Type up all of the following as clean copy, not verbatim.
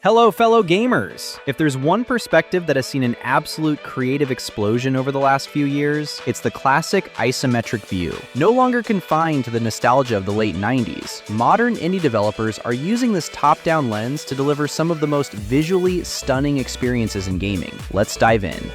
Hello, fellow gamers! If there's one perspective that has seen an absolute creative explosion over the last few years, it's the classic isometric view. No longer confined to the nostalgia of the late 90s, modern indie developers are using this top-down lens to deliver some of the most visually stunning experiences in gaming. Let's dive in.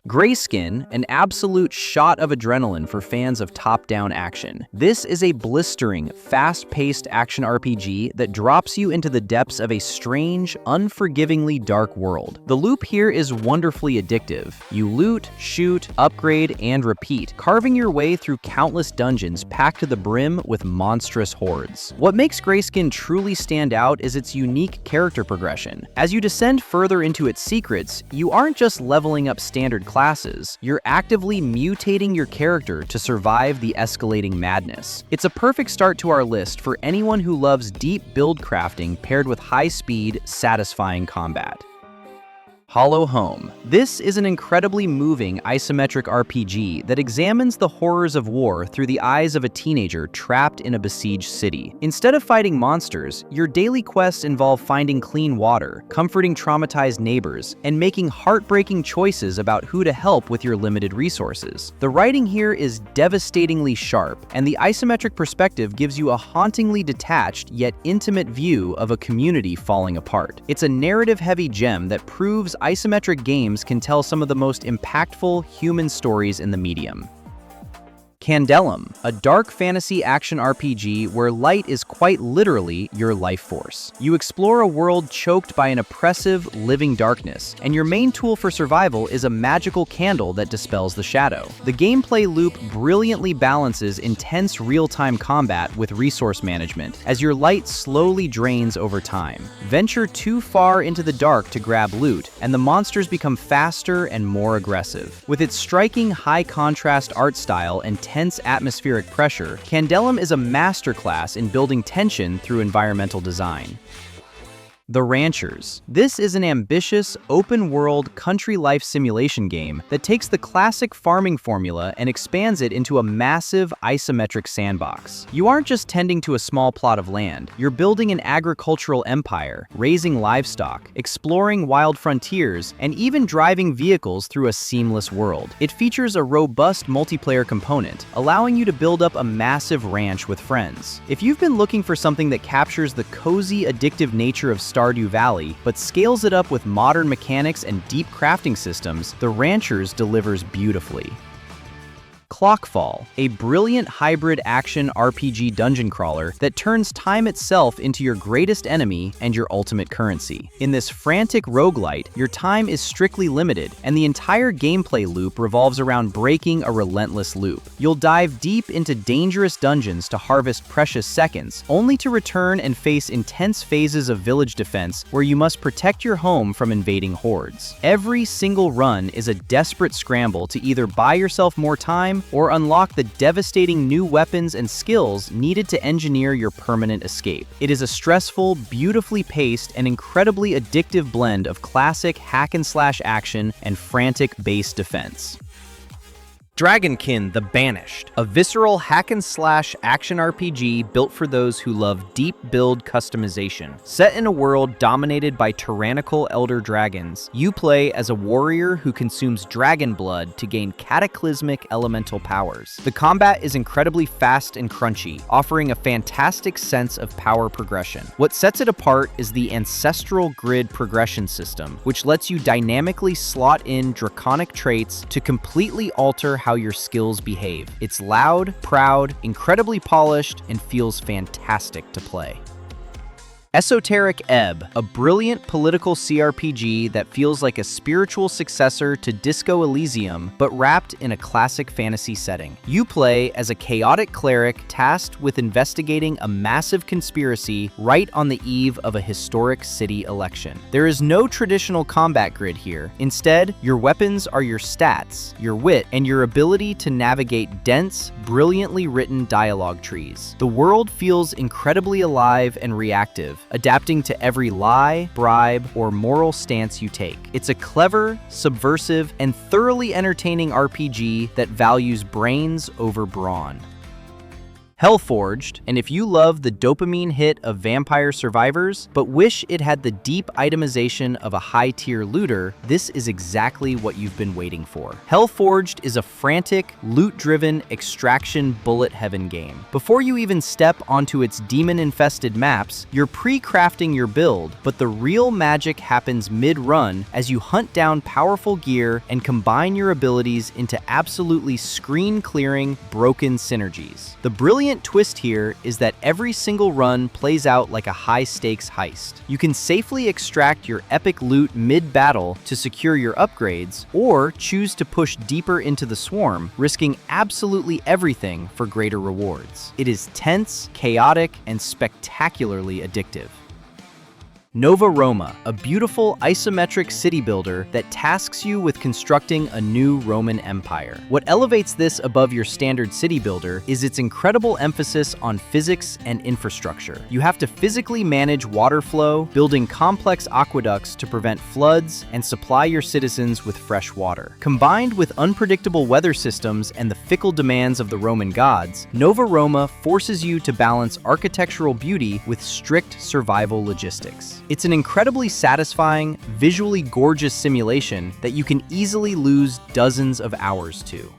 Greyskin, an absolute shot of adrenaline for fans of top-down action. This is a blistering, fast-paced action RPG that drops you into the depths of a strange, unforgivingly dark world. The loop here is wonderfully addictive. You loot, shoot, upgrade, and repeat, carving your way through countless dungeons packed to the brim with monstrous hordes. What makes Greyskin truly stand out is its unique character progression. As you descend further into its secrets, you aren't just leveling up standard classes, you're actively mutating your character to survive the escalating madness. It's a perfect start to our list for anyone who loves deep build crafting paired with high-speed, satisfying combat. Hollow Home. This is an incredibly moving isometric RPG that examines the horrors of war through the eyes of a teenager trapped in a besieged city. Instead of fighting monsters, your daily quests involve finding clean water, comforting traumatized neighbors, and making heartbreaking choices about who to help with your limited resources. The writing here is devastatingly sharp, and the isometric perspective gives you a hauntingly detached yet intimate view of a community falling apart. It's a narrative-heavy gem that proves isometric games can tell some of the most impactful human stories in the medium. Candellum, a dark fantasy action RPG where light is quite literally your life force. You explore a world choked by an oppressive, living darkness, and your main tool for survival is a magical candle that dispels the shadow. The gameplay loop brilliantly balances intense real-time combat with resource management, as your light slowly drains over time. Venture too far into the dark to grab loot, and the monsters become faster and more aggressive. With its striking high-contrast art style and tense atmospheric pressure, Candellum is a masterclass in building tension through environmental design. The Ranchers. This is an ambitious, open-world, country life simulation game that takes the classic farming formula and expands it into a massive, isometric sandbox. You aren't just tending to a small plot of land, you're building an agricultural empire, raising livestock, exploring wild frontiers, and even driving vehicles through a seamless world. It features a robust multiplayer component, allowing you to build up a massive ranch with friends. If you've been looking for something that captures the cozy, addictive nature of Stardew Valley, but scales it up with modern mechanics and deep crafting systems, The Ranchers delivers beautifully. Clockfall, a brilliant hybrid action RPG dungeon crawler that turns time itself into your greatest enemy and your ultimate currency. In this frantic roguelite, your time is strictly limited, and the entire gameplay loop revolves around breaking a relentless loop. You'll dive deep into dangerous dungeons to harvest precious seconds, only to return and face intense phases of village defense where you must protect your home from invading hordes. Every single run is a desperate scramble to either buy yourself more time or unlock the devastating new weapons and skills needed to engineer your permanent escape. It is a stressful, beautifully paced, and incredibly addictive blend of classic hack-and-slash action and frantic base defense. Dragonkin The Banished, a visceral hack-and-slash action RPG built for those who love deep build customization. Set in a world dominated by tyrannical elder dragons, you play as a warrior who consumes dragon blood to gain cataclysmic elemental powers. The combat is incredibly fast and crunchy, offering a fantastic sense of power progression. What sets it apart is the ancestral grid progression system, which lets you dynamically slot in draconic traits to completely alter how your skills behave. It's loud, proud, incredibly polished, and feels fantastic to play. Esoteric Ebb, a brilliant political CRPG that feels like a spiritual successor to Disco Elysium, but wrapped in a classic fantasy setting. You play as a chaotic cleric tasked with investigating a massive conspiracy right on the eve of a historic city election. There is no traditional combat grid here. Instead, your weapons are your stats, your wit, and your ability to navigate dense, brilliantly written dialogue trees. The world feels incredibly alive and reactive, adapting to every lie, bribe, or moral stance you take. It's a clever, subversive, and thoroughly entertaining RPG that values brains over brawn. Hellforged, and if you love the dopamine hit of Vampire Survivors, but wish it had the deep itemization of a high-tier looter, this is exactly what you've been waiting for. Hellforged is a frantic, loot-driven, extraction bullet heaven game. Before you even step onto its demon-infested maps, you're pre-crafting your build, but the real magic happens mid-run as you hunt down powerful gear and combine your abilities into absolutely screen-clearing, broken synergies. The brilliant twist here is that every single run plays out like a high-stakes heist. You can safely extract your epic loot mid-battle to secure your upgrades, or choose to push deeper into the swarm, risking absolutely everything for greater rewards. It is tense, chaotic, and spectacularly addictive. Nova Roma, a beautiful isometric city builder that tasks you with constructing a new Roman empire. What elevates this above your standard city builder is its incredible emphasis on physics and infrastructure. You have to physically manage water flow, building complex aqueducts to prevent floods and supply your citizens with fresh water. Combined with unpredictable weather systems and the fickle demands of the Roman gods, Nova Roma forces you to balance architectural beauty with strict survival logistics. It's an incredibly satisfying, visually gorgeous simulation that you can easily lose dozens of hours to.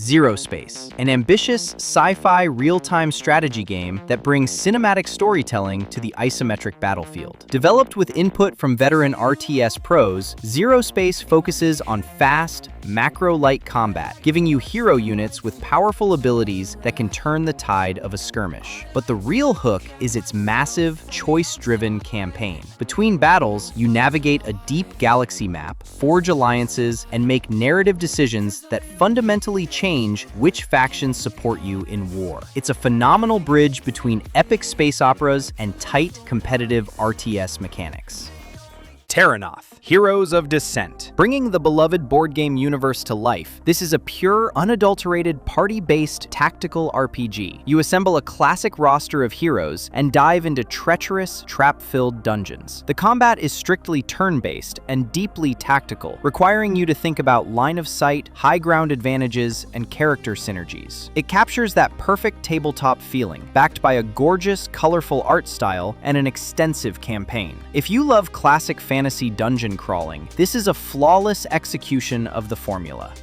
ZeroSpace, an ambitious sci-fi real-time strategy game that brings cinematic storytelling to the isometric battlefield. Developed with input from veteran RTS pros, ZeroSpace focuses on fast, macro-light combat, giving you hero units with powerful abilities that can turn the tide of a skirmish. But the real hook is its massive, choice-driven campaign. Between battles, you navigate a deep galaxy map, forge alliances, and make narrative decisions that fundamentally change which factions support you in war. It's a phenomenal bridge between epic space operas and tight, competitive RTS mechanics. Terrinoth, Heroes of Descent. Bringing the beloved board game universe to life, this is a pure, unadulterated, party-based tactical RPG. You assemble a classic roster of heroes and dive into treacherous, trap-filled dungeons. The combat is strictly turn-based and deeply tactical, requiring you to think about line of sight, high ground advantages, and character synergies. It captures that perfect tabletop feeling, backed by a gorgeous, colorful art style and an extensive campaign. If you love classic fantasy dungeon crawling, this is a flawless execution of the formula.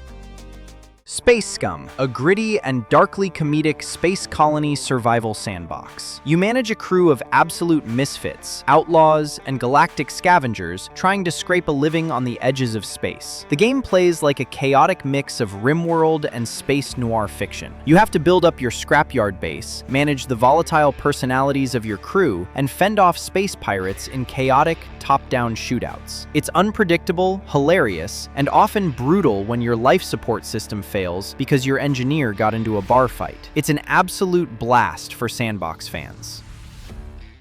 Space Scum, a gritty and darkly comedic space colony survival sandbox. You manage a crew of absolute misfits, outlaws, and galactic scavengers trying to scrape a living on the edges of space. The game plays like a chaotic mix of RimWorld and space noir fiction. You have to build up your scrapyard base, manage the volatile personalities of your crew, and fend off space pirates in chaotic, top-down shootouts. It's unpredictable, hilarious, and often brutal when your life support system fails because your engineer got into a bar fight. It's an absolute blast for sandbox fans.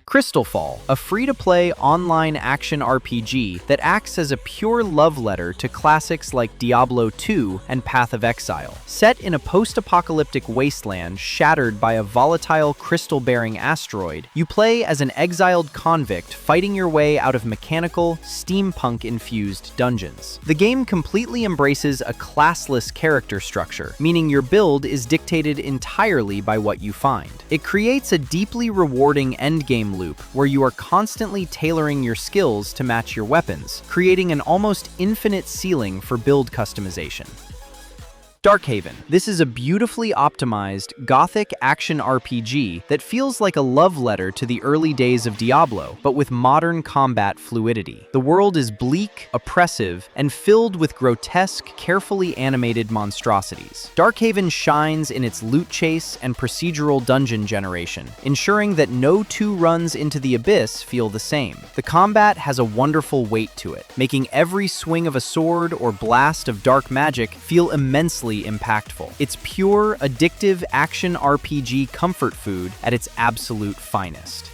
Crystalfall, a free-to-play online action RPG that acts as a pure love letter to classics like Diablo 2 and Path of Exile. Set in a post-apocalyptic wasteland shattered by a volatile crystal-bearing asteroid, you play as an exiled convict fighting your way out of mechanical, steampunk-infused dungeons. The game completely embraces a classless character structure, meaning your build is dictated entirely by what you find. It creates a deeply rewarding endgame loop where you are constantly tailoring your skills to match your weapons, creating an almost infinite ceiling for build customization. Darkhaven. This is a beautifully optimized, gothic action RPG that feels like a love letter to the early days of Diablo, but with modern combat fluidity. The world is bleak, oppressive, and filled with grotesque, carefully animated monstrosities. Darkhaven shines in its loot chase and procedural dungeon generation, ensuring that no two runs into the abyss feel the same. The combat has a wonderful weight to it, making every swing of a sword or blast of dark magic feel immensely impactful. It's pure, addictive action RPG comfort food at its absolute finest.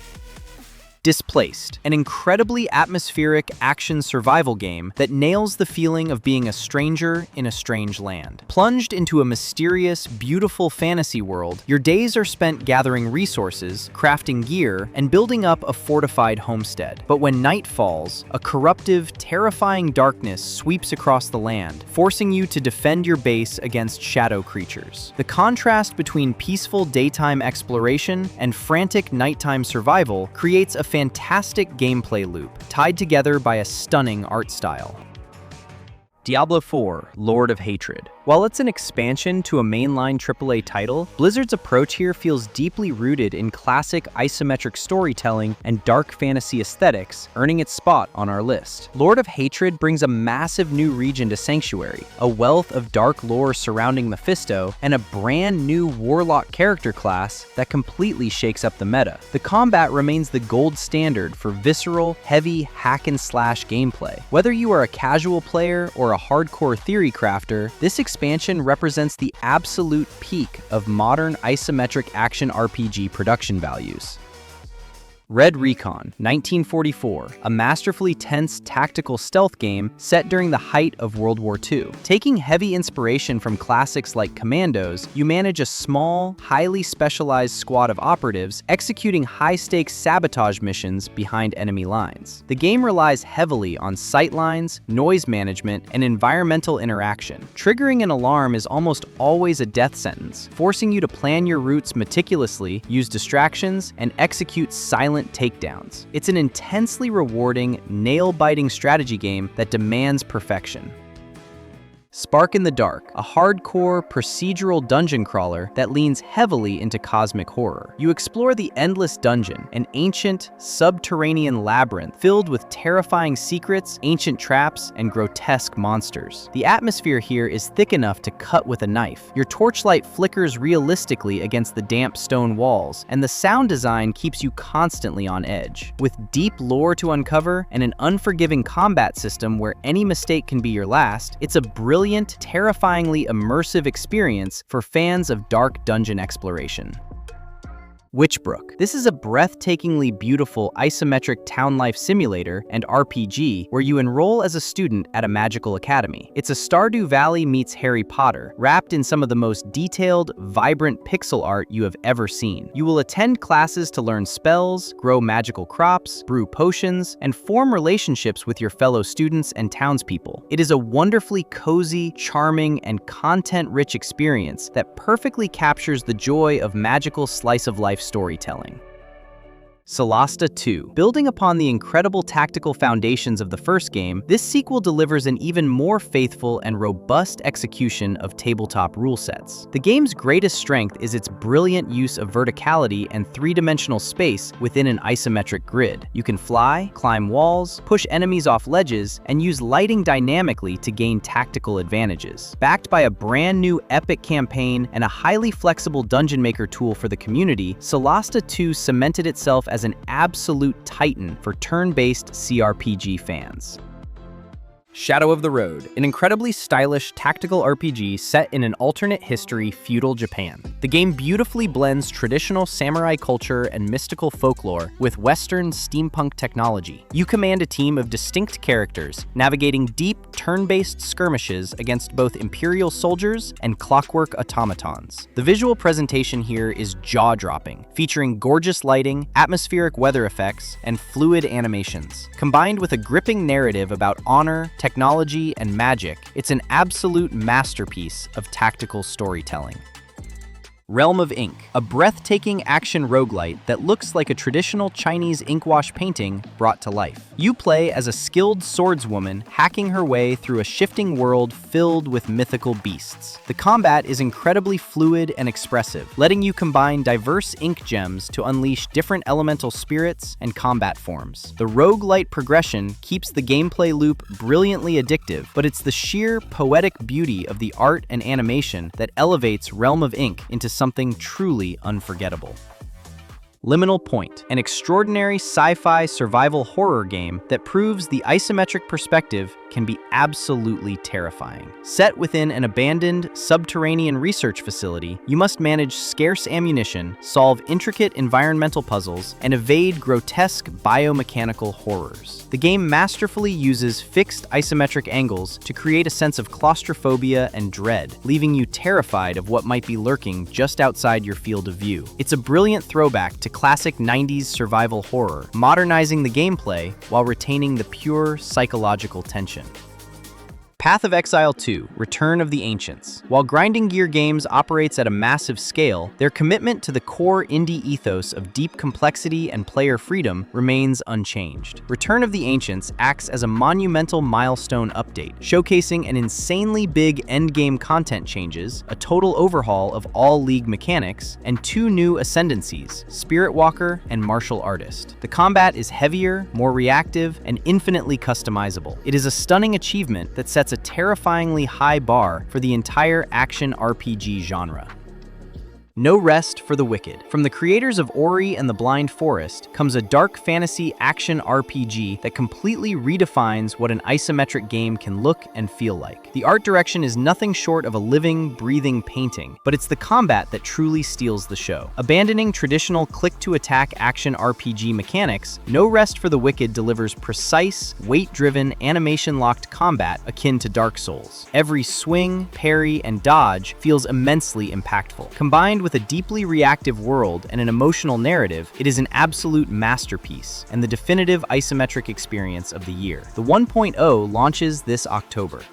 Dysplaced, an incredibly atmospheric action survival game that nails the feeling of being a stranger in a strange land. Plunged into a mysterious, beautiful fantasy world, your days are spent gathering resources, crafting gear, and building up a fortified homestead. But when night falls, a corruptive, terrifying darkness sweeps across the land, forcing you to defend your base against shadow creatures. The contrast between peaceful daytime exploration and frantic nighttime survival creates a fantastic gameplay loop, tied together by a stunning art style. Diablo 4: Lord of Hatred. While it's an expansion to a mainline AAA title, Blizzard's approach here feels deeply rooted in classic isometric storytelling and dark fantasy aesthetics, earning its spot on our list. Lord of Hatred brings a massive new region to Sanctuary, a wealth of dark lore surrounding Mephisto, and a brand new warlock character class that completely shakes up the meta. The combat remains the gold standard for visceral, heavy hack-and-slash gameplay. Whether you are a casual player or a hardcore theory crafter, this expansion represents the absolute peak of modern isometric action RPG production values. Red Recon, 1944, a masterfully tense tactical stealth game set during the height of World War II. Taking heavy inspiration from classics like Commandos, you manage a small, highly specialized squad of operatives executing high-stakes sabotage missions behind enemy lines. The game relies heavily on sightlines, noise management, and environmental interaction. Triggering an alarm is almost always a death sentence, forcing you to plan your routes meticulously, use distractions, and execute silent takedowns. It's an intensely rewarding, nail-biting strategy game that demands perfection. Spark in the Dark, a hardcore procedural dungeon crawler that leans heavily into cosmic horror. You explore the Endless Dungeon, an ancient, subterranean labyrinth filled with terrifying secrets, ancient traps, and grotesque monsters. The atmosphere here is thick enough to cut with a knife. Your torchlight flickers realistically against the damp stone walls, and the sound design keeps you constantly on edge. With deep lore to uncover and an unforgiving combat system where any mistake can be your last, it's a brilliant, terrifyingly immersive experience for fans of dark dungeon exploration. Witchbrook. This is a breathtakingly beautiful isometric town life simulator and RPG where you enroll as a student at a magical academy. It's a Stardew Valley meets Harry Potter, wrapped in some of the most detailed, vibrant pixel art you have ever seen. You will attend classes to learn spells, grow magical crops, brew potions, and form relationships with your fellow students and townspeople. It is a wonderfully cozy, charming, and content-rich experience that perfectly captures the joy of magical slice-of-life storytelling. Solasta II. Building upon the incredible tactical foundations of the first game, this sequel delivers an even more faithful and robust execution of tabletop rule sets. The game's greatest strength is its brilliant use of verticality and three-dimensional space within an isometric grid. You can fly, climb walls, push enemies off ledges, and use lighting dynamically to gain tactical advantages. Backed by a brand new epic campaign and a highly flexible dungeon maker tool for the community, Solasta II cemented itself as an absolute titan for turn-based CRPG fans. Shadow of the Road, an incredibly stylish tactical RPG set in an alternate history feudal Japan. The game beautifully blends traditional samurai culture and mystical folklore with Western steampunk technology. You command a team of distinct characters, navigating deep turn-based skirmishes against both Imperial soldiers and clockwork automatons. The visual presentation here is jaw-dropping, featuring gorgeous lighting, atmospheric weather effects, and fluid animations. Combined with a gripping narrative about honor, technology, and magic, it's an absolute masterpiece of tactical storytelling. Realm of Ink, a breathtaking action roguelite that looks like a traditional Chinese inkwash painting brought to life. You play as a skilled swordswoman hacking her way through a shifting world filled with mythical beasts. The combat is incredibly fluid and expressive, letting you combine diverse ink gems to unleash different elemental spirits and combat forms. The roguelite progression keeps the gameplay loop brilliantly addictive, but it's the sheer poetic beauty of the art and animation that elevates Realm of Ink into something truly unforgettable. Liminal Point, an extraordinary sci-fi survival horror game that proves the isometric perspective can be absolutely terrifying. Set within an abandoned subterranean research facility, you must manage scarce ammunition, solve intricate environmental puzzles, and evade grotesque biomechanical horrors. The game masterfully uses fixed isometric angles to create a sense of claustrophobia and dread, leaving you terrified of what might be lurking just outside your field of view. It's a brilliant throwback to classic 90s survival horror, modernizing the gameplay while retaining the pure psychological tension. Path of Exile 2: Return of the Ancients. While Grinding Gear Games operates at a massive scale, their commitment to the core indie ethos of deep complexity and player freedom remains unchanged. Return of the Ancients acts as a monumental milestone update, showcasing an insanely big endgame content changes, a total overhaul of all League mechanics, and 2 new ascendancies, Spirit Walker and Martial Artist. The combat is heavier, more reactive, and infinitely customizable. It is a stunning achievement that sets a terrifyingly high bar for the entire action RPG genre. No Rest for the Wicked. From the creators of Ori and the Blind Forest comes a dark fantasy action RPG that completely redefines what an isometric game can look and feel like. The art direction is nothing short of a living, breathing painting, but it's the combat that truly steals the show. Abandoning traditional click-to-attack action RPG mechanics, No Rest for the Wicked delivers precise, weight-driven, animation-locked combat akin to Dark Souls. Every swing, parry, and dodge feels immensely impactful. Combined with a deeply reactive world and an emotional narrative, it is an absolute masterpiece and the definitive isometric experience of the year. The 1.0 launches this October.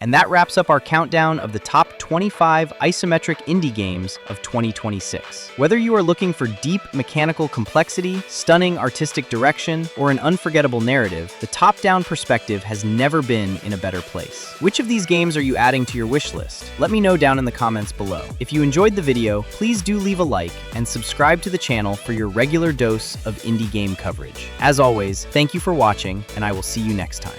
And that wraps up our countdown of the top 25 isometric indie games of 2026. Whether you are looking for deep mechanical complexity, stunning artistic direction, or an unforgettable narrative, the top-down perspective has never been in a better place. Which of these games are you adding to your wish list? Let me know down in the comments below. If you enjoyed the video, please do leave a like and subscribe to the channel for your regular dose of indie game coverage. As always, thank you for watching, and I will see you next time.